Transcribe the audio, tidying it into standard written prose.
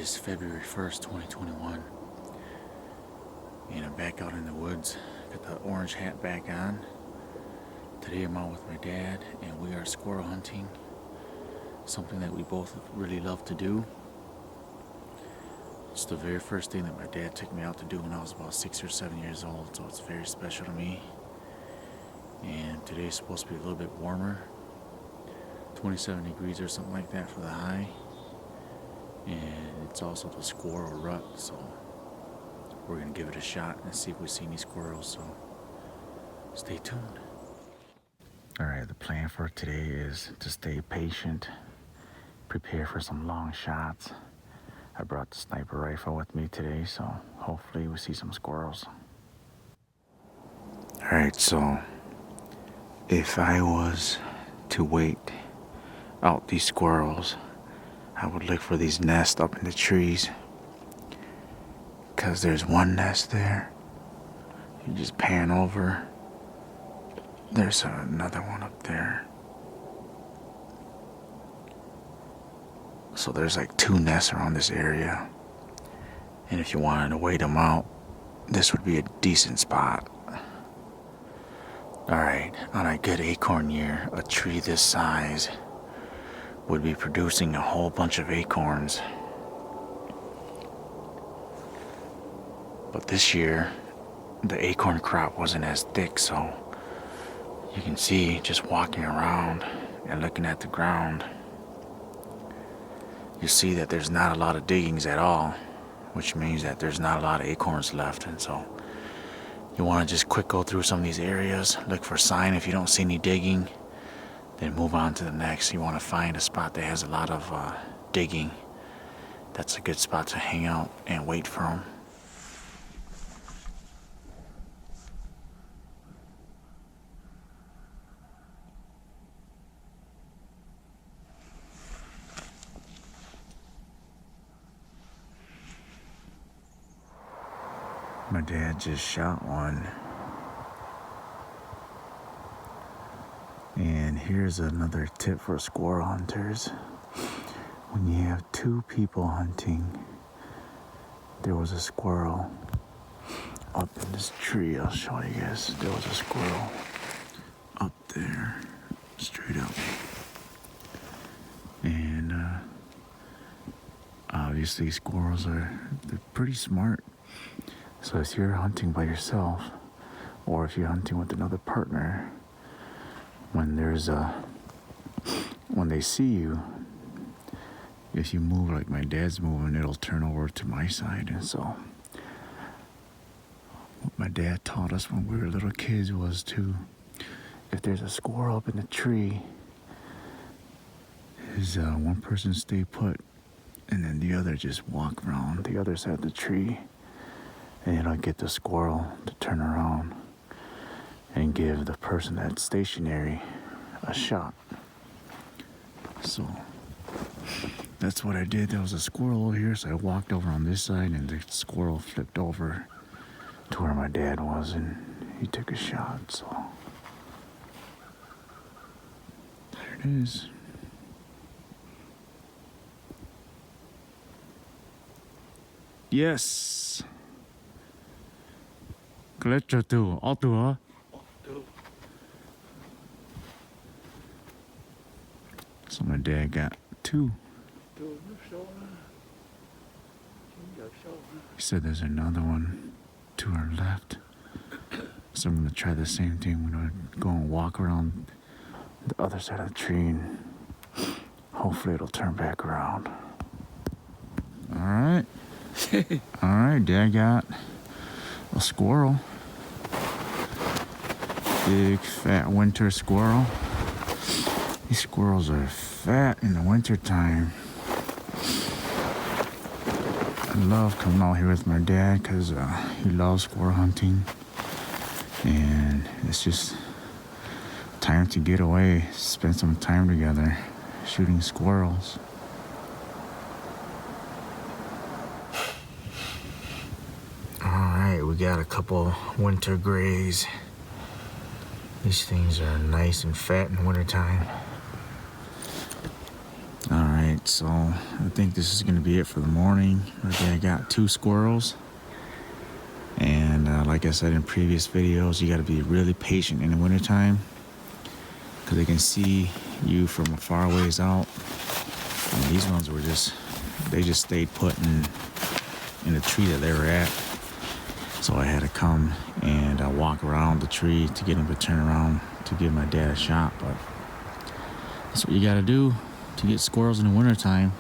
is February 1st, 2021, and I'm back out in the woods. Got the orange hat back on. Today I'm out with my dad, and we are squirrel hunting, something that we both really love to do. It's the very first thing that my dad took me out to do when I was about 6 or 7 years old, so it's very special to me. And today's supposed to be a little bit warmer, 27 degrees or something like that for the high. And it's also the squirrel rut, so we're gonna give it a shot and see if we see any squirrels, so stay tuned. Alright, the plan for today is to stay patient, prepare for some long shots. I brought the sniper rifle with me today, so hopefully we see some squirrels. Alright, so if I was to wait out these squirrels, I would look for these nests up in the trees, because there's one nest there. You just pan over, there's another one up there. So there's like 2 nests around this area, and if you wanted to wait them out, this would be a decent spot. Alright, on a good acorn year, a tree this size would be producing a whole bunch of acorns. But this year, the acorn crop wasn't as thick, so you can see just walking around and looking at the ground, you see that there's not a lot of diggings at all, which means that there's not a lot of acorns left. And so you want to just quick go through some of these areas, look for a sign. If you don't see any digging, then move on to the next. You want to find a spot that has a lot of digging. That's a good spot to hang out and wait for them. My dad just shot one. And here's another tip for squirrel hunters. When you have 2 people hunting, there was a squirrel up in this tree. I'll show you guys. There was a squirrel up there, straight up. And obviously squirrels they're pretty smart. So if you're hunting by yourself, or if you're hunting with another partner, when they see you, if you move like my dad's moving, it'll turn over to my side. And so what my dad taught us when we were little kids was if there's a squirrel up in the tree, is one person stay put, and then the other just walk around the other side of the tree, and it'll get the squirrel to turn around and give the person that's stationary a shot. So that's what I did. There was a squirrel over here, so I walked over on this side, and the squirrel flipped over to where my dad was, and he took a shot. So there it is. Yes. Kletcher too. All two, huh? So my dad got 2. He said there's another one to our left. So I'm gonna try the same thing. I'm gonna go and walk around the other side of the tree, and hopefully it'll turn back around. Alright. Alright, Dad got a squirrel. Big fat winter squirrel. These squirrels are fat in the winter time. I love coming out here with my dad because he loves squirrel hunting, and it's just time to get away, spend some time together shooting squirrels. Alright, we got a couple winter grays. These things are nice and fat in the wintertime. Alright, So I think this is going to be it for the morning. Okay, I got 2 squirrels. And like I said in previous videos, you got to be really patient in the wintertime, because they can see you from a far ways out. And these ones were they just stayed put in the tree that they were at. So I had to come and walk around the tree to get them to turn around to give my dad a shot. But that's what you got to do to get squirrels in the wintertime.